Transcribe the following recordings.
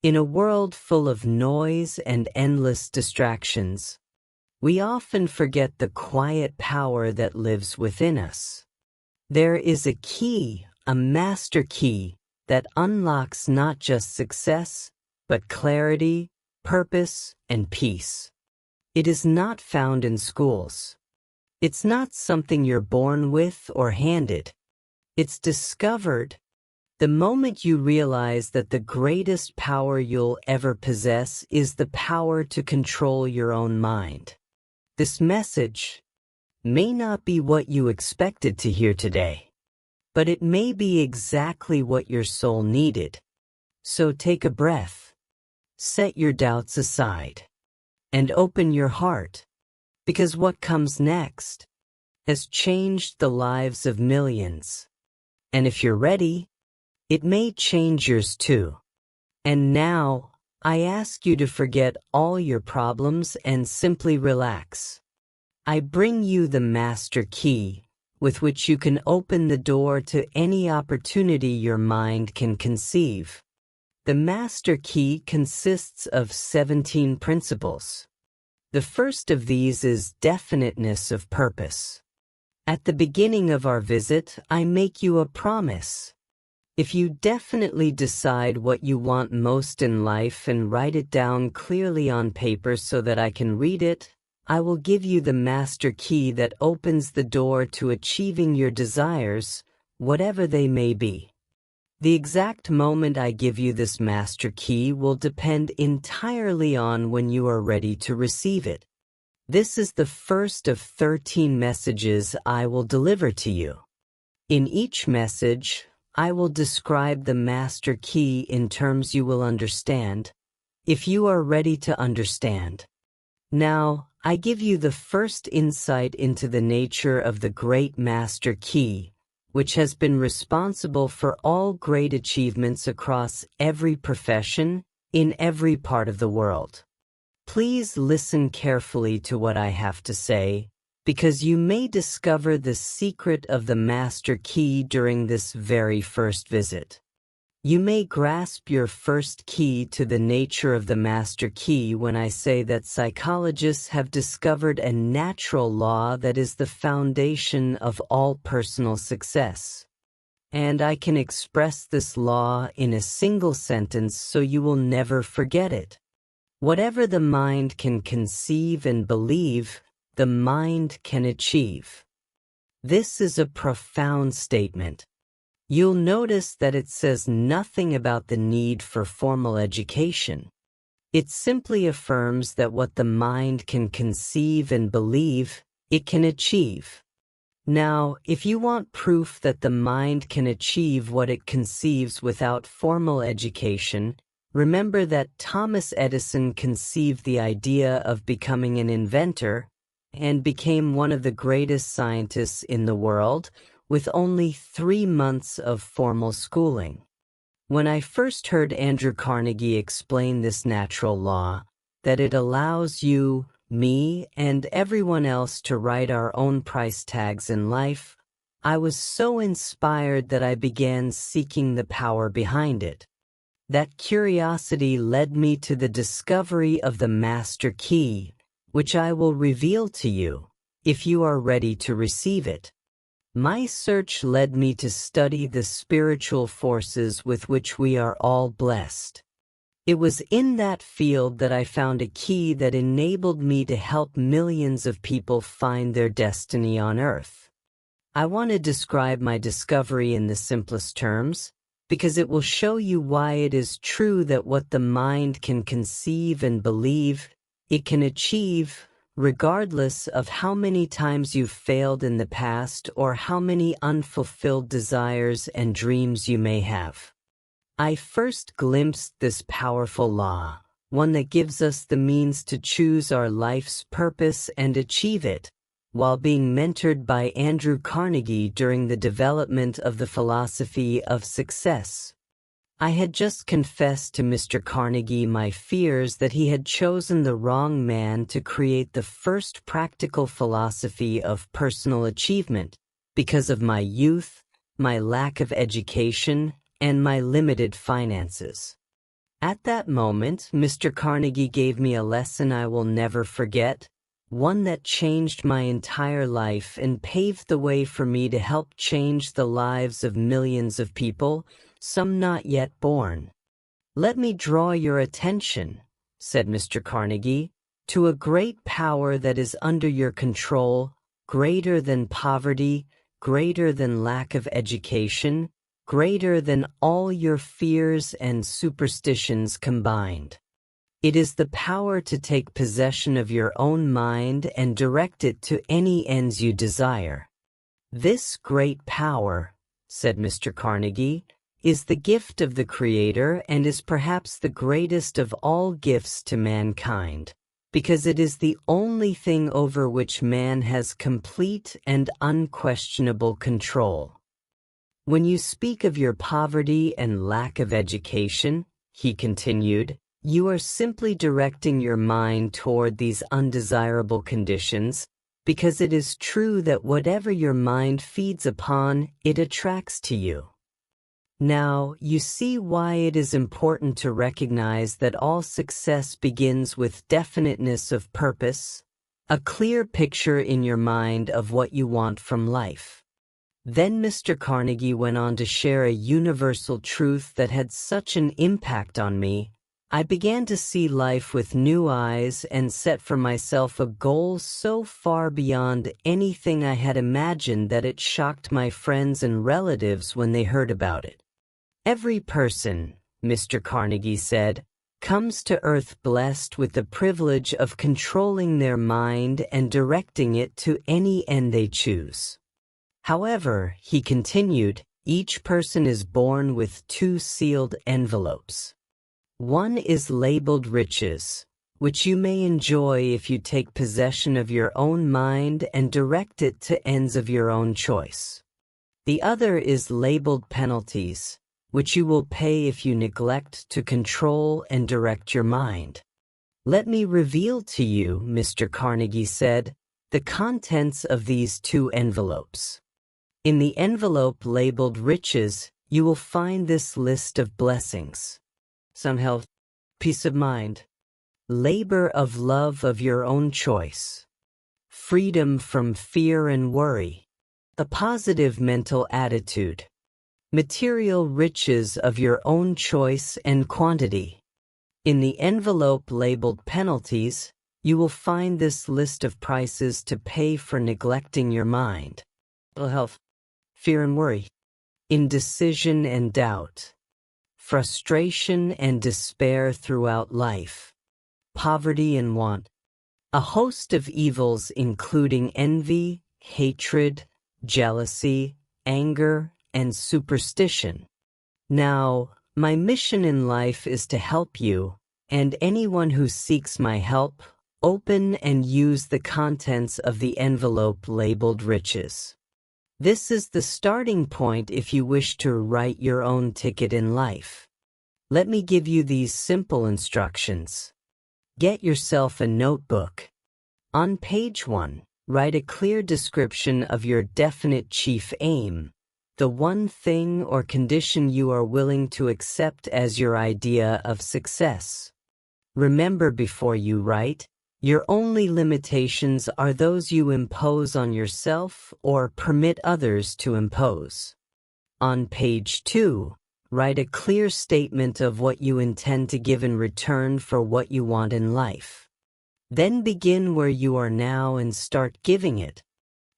In a world full of noise and endless distractions, we often forget the quiet power that lives within us. There is a key, a master key, that unlocks not just success, but clarity, purpose, and peace. It is not found in schools. It's not something you're born with or handed. It's discovered the moment you realize that the greatest power you'll ever possess is the power to control your own mind. This message may not be what you expected to hear today, but it may be exactly what your soul needed. So take a breath, set your doubts aside, and open your heart, because what comes next has changed the lives of millions. And if you're ready, it may change yours too. And now, I ask you to forget all your problems and simply relax. I bring you the master key, with which you can open the door to any opportunity your mind can conceive. The master key consists of 17 principles. The first of these is definiteness of purpose. At the beginning of our visit, I make you a promise. If you definitely decide what you want most in life and write it down clearly on paper so that I can read it, I will give you the master key that opens the door to achieving your desires, whatever they may be. The exact moment I give you this master key will depend entirely on when you are ready to receive it. This is the first of 13 messages I will deliver to you. In each message, I will describe the master key in terms you will understand, if you are ready to understand. Now, I give you the first insight into the nature of the great master key, which has been responsible for all great achievements across every profession, in every part of the world. Please listen carefully to what I have to say, because you may discover the secret of the master key during this very first visit. You may grasp your first key to the nature of the master key when I say that psychologists have discovered a natural law that is the foundation of all personal success. And I can express this law in a single sentence so you will never forget it. Whatever the mind can conceive and believe, the mind can achieve. This is a profound statement. You'll notice that it says nothing about the need for formal education. It simply affirms that what the mind can conceive and believe, it can achieve. Now, if you want proof that the mind can achieve what it conceives without formal education, remember that Thomas Edison conceived the idea of becoming an inventor and became one of the greatest scientists in the world with only 3 months of formal schooling. When I first heard Andrew Carnegie explain this natural law, that it allows you, me, and everyone else to write our own price tags in life, I was so inspired that I began seeking the power behind it. That curiosity led me to the discovery of the master key, which I will reveal to you, if you are ready to receive it. My search led me to study the spiritual forces with which we are all blessed. It was in that field that I found a key that enabled me to help millions of people find their destiny on earth. I want to describe my discovery in the simplest terms, because it will show you why it is true that what the mind can conceive and believe, it can achieve, regardless of how many times you've failed in the past or how many unfulfilled desires and dreams you may have. I first glimpsed this powerful law, one that gives us the means to choose our life's purpose and achieve it, while being mentored by Andrew Carnegie during the development of the philosophy of success. I had just confessed to Mr. Carnegie my fears that he had chosen the wrong man to create the first practical philosophy of personal achievement because of my youth, my lack of education, and my limited finances. At that moment, Mr. Carnegie gave me a lesson I will never forget, one that changed my entire life and paved the way for me to help change the lives of millions of people, some not yet born. "Let me draw your attention," said Mr. Carnegie, "to a great power that is under your control, greater than poverty, greater than lack of education, greater than all your fears and superstitions combined. It is the power to take possession of your own mind and direct it to any ends you desire. This great power," said Mr. Carnegie, "is the gift of the Creator and is perhaps the greatest of all gifts to mankind, because it is the only thing over which man has complete and unquestionable control. When you speak of your poverty and lack of education," he continued, "you are simply directing your mind toward these undesirable conditions, because it is true that whatever your mind feeds upon, it attracts to you. Now, you see why it is important to recognize that all success begins with definiteness of purpose, a clear picture in your mind of what you want from life." Then Mr. Carnegie went on to share a universal truth that had such an impact on me. I began to see life with new eyes and set for myself a goal so far beyond anything I had imagined that it shocked my friends and relatives when they heard about it. "Every person," Mr. Carnegie said, "comes to Earth blessed with the privilege of controlling their mind and directing it to any end they choose. However," he continued, "each person is born with two sealed envelopes. One is labeled riches, which you may enjoy if you take possession of your own mind and direct it to ends of your own choice. The other is labeled penalties, which you will pay if you neglect to control and direct your mind. Let me reveal to you," Mr. Carnegie said, "the contents of these two envelopes. In the envelope labeled riches, you will find this list of blessings: some health, peace of mind, labor of love of your own choice, freedom from fear and worry, a positive mental attitude, material riches of your own choice and quantity. In the envelope labeled penalties, you will find this list of prices to pay for neglecting your mind: ill health, fear and worry, indecision and doubt, frustration and despair throughout life, poverty and want, a host of evils including envy, hatred, jealousy, anger, and superstition. Now, my mission in life is to help you, and anyone who seeks my help, open and use the contents of the envelope labeled riches. This is the starting point if you wish to write your own ticket in life. Let me give you these simple instructions. Get yourself a notebook. On page 1, write a clear description of your definite chief aim, the one thing or condition you are willing to accept as your idea of success. Remember, before you write, your only limitations are those you impose on yourself or permit others to impose. On page 2, write a clear statement of what you intend to give in return for what you want in life. Then begin where you are now and start giving it.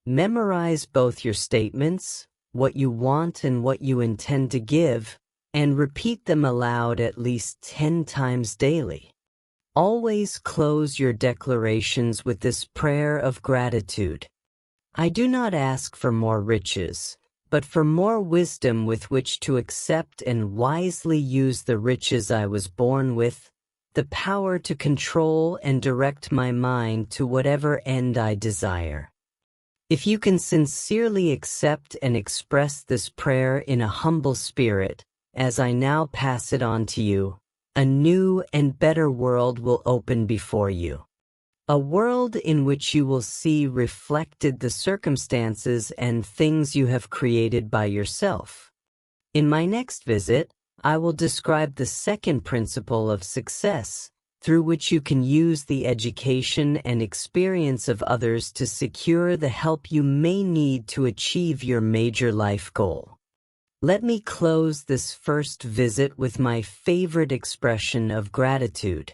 Memorize both your statements, what you want and what you intend to give, and repeat them aloud at least 10 times daily. Always close your declarations with this prayer of gratitude: I do not ask for more riches, but for more wisdom with which to accept and wisely use the riches I was born with, the power to control and direct my mind to whatever end I desire. If you can sincerely accept and express this prayer in a humble spirit, as I now pass it on to you, a new and better world will open before you. A world in which you will see reflected the circumstances and things you have created by yourself. In my next visit, I will describe the second principle of success, through which you can use the education and experience of others to secure the help you may need to achieve your major life goal. Let me close this first visit with my favorite expression of gratitude.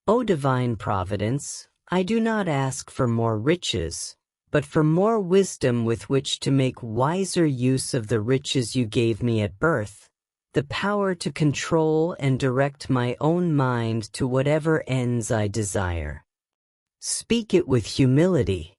O divine providence, I do not ask for more riches, but for more wisdom with which to make wiser use of the riches you gave me at birth, the power to control and direct my own mind to whatever ends I desire. Speak it with humility,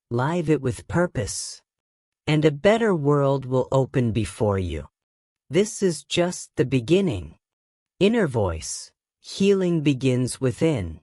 live it with purpose, and a better world will open before you. This is just the beginning. Inner Voice, healing begins within.